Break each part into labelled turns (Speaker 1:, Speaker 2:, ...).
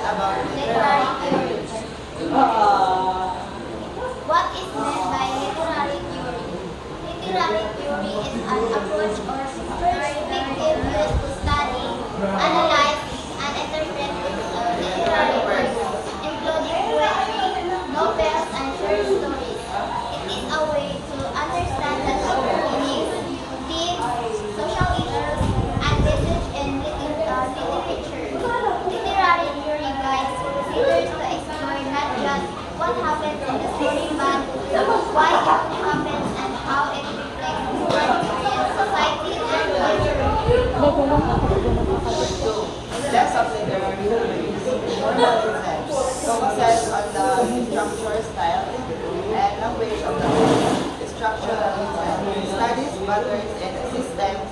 Speaker 1: about
Speaker 2: Literary theory. What is meant by literary theory? Literary theory is an approach or perspective used to study, analyze, and interpret literary works, including poetry, novels, and short stories. It is a way to understand the meanings, themes, social issues, and message in literature. Literary theory guides readers to explore not just what happens in the story, but why it happens and how it reflects human experience, society, and culture.
Speaker 1: less of literary theories, more concepts, focuses on the structure, style, and language of the text. Structural concept studies patterns and systems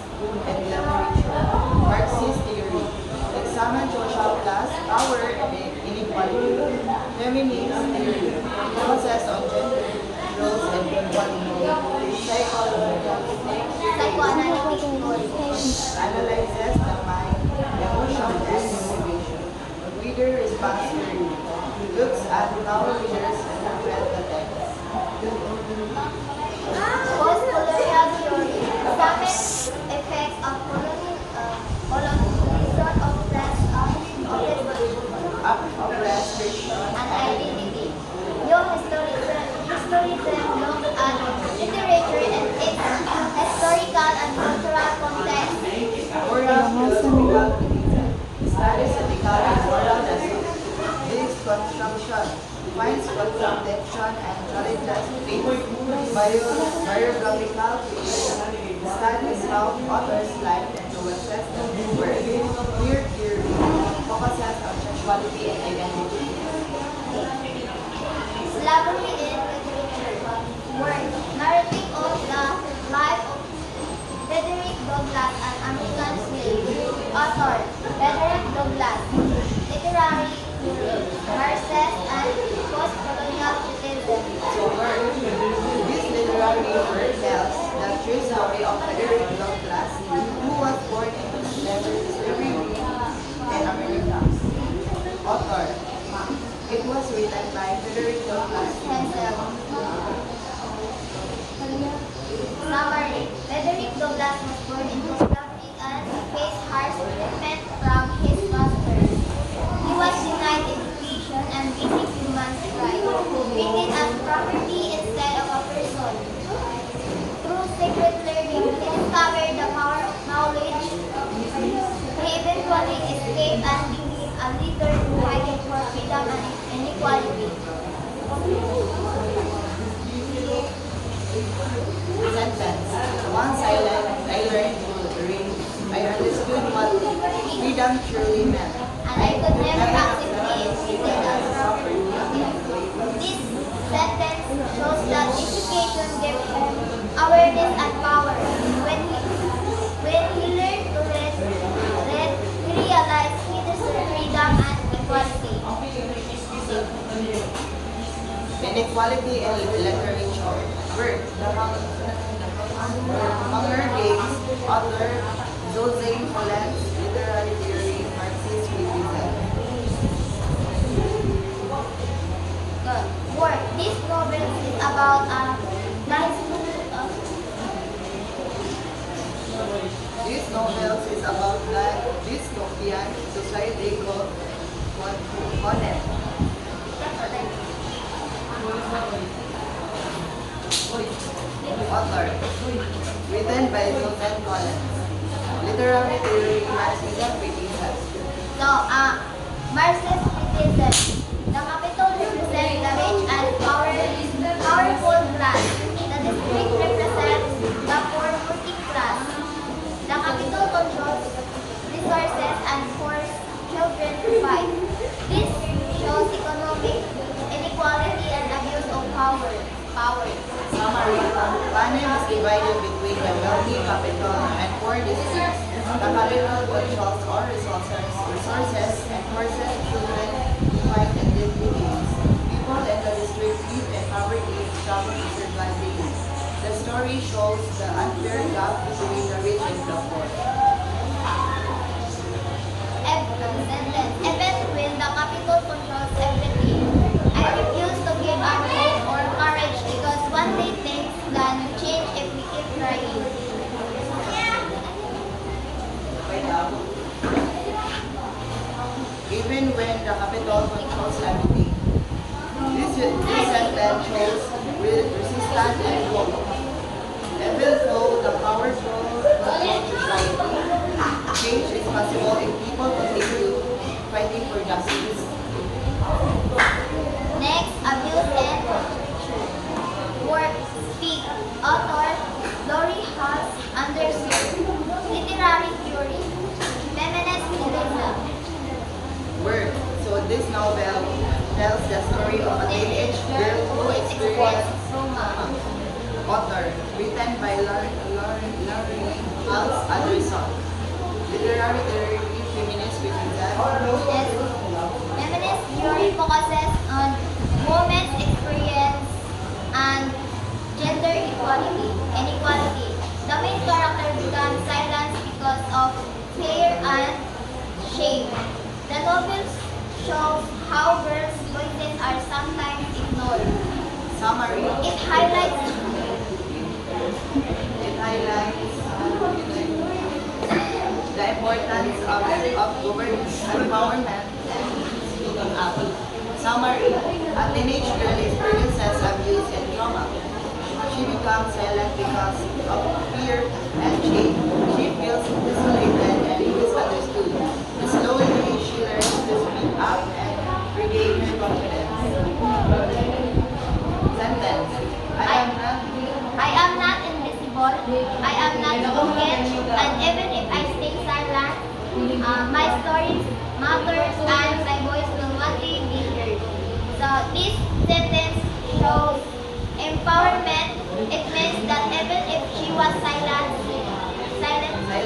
Speaker 1: in literature. Marxist theory examine social class, power, and inequality. Feminist theory focuses on gender, roles, and equality.
Speaker 2: Psychoanalytic theory.
Speaker 1: Analyzes the mind, emotion, and motivation. Reader response theory looks at how readers interpret the text.
Speaker 2: Post-colonial theory examines effects of colonization of
Speaker 1: Oppression
Speaker 2: and identity. New historicism looks at literature and its historical and cultural context.
Speaker 1: moral philosophical criticism studies ethical and moral lessons. Deconstruction finds contradiction and challenges faith. Biographical fiction studies how authors' life influences their work. Queer theory focuses on sexuality and identity.
Speaker 2: Slavery in literature. Work narrating of the life of Frederick Douglass, an American slave. Author Frederick Douglass. Literary theory. Marxist and post-colonial criticism.
Speaker 1: This literary work tells the true story of Frederick Douglass, who was born into slavery in America. Author. It was written by Frederick Douglass.
Speaker 2: Hensel. Summary. Frederick Douglass was born into slavery and faced harsh treatment from his masters. He was denied education and basic human rights, treated as property instead of a person. Through secret learning, he discovered the power of knowledge. He eventually escaped and became a leader who fighting for freedom and inequality.
Speaker 1: Sentence. Once I learned to read, I understood what freedom truly meant.
Speaker 2: And I could never accept being treated as property. This sentence shows that education gives him awareness and power. When he learned to read, he realized he deserved freedom and equality.
Speaker 1: Inequality in literature. Work. Hunger Games. Author Joseph Follett. Literary theory. Marxist criticism.
Speaker 2: Work. This novel is about a nice
Speaker 1: This novel is about the dystopian society called Conan. Author. Written by Joseph Collins. Literary theory, Marxism criticism.
Speaker 2: So, Marxist criticism. The capital represents the rich and powerful class. The district represents the poor working class. The capital controls resources and forces children to fight. This shows economic inequality and abuse of power.
Speaker 1: Summary. Panem is divided between the wealthy capital and poor districts. The capital controls all resources and forces children to fight and deadly games. People in the district live in poverty, struggle to survive daily. The story shows the unfair gap between the rich and the poor.
Speaker 2: Event when the capital
Speaker 1: even when the capital controls everything. This sentence shows resistance and hope. Even though the powerful control society, change is possible if people continue fighting for justice.
Speaker 2: Next, abuse and work. Speak. Author Lori Haas Anderson. Literary theory. Feminist realism.
Speaker 1: Work. So this novel tells the story of a teenage girl who experienced
Speaker 2: trauma.
Speaker 1: author, written by Laurie Hals Anderson. Literary theory, feminist realism.
Speaker 2: Yes. Feminist theory focuses on women's experience and gender inequality. The main character becomes silenced because of fear and shame. The novel shows how girls' voices are sometimes ignored.
Speaker 1: Summary.
Speaker 2: It highlights
Speaker 1: the importance of empowerment and speaking up. Summary. A teenage girl experiences abuse and trauma. She becomes silent because of fear and shame. She feels isolated and misunderstood. Slowly, she learns to speak up and regain her confidence. Sentence.
Speaker 2: I am not invisible. I am not broken. And even if I stay silent, my stories matters and my voice will one day be heard. So this sentence shows empowerment. It means that even if she was silent,
Speaker 1: Silence.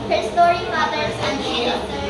Speaker 2: her story matters and she deserves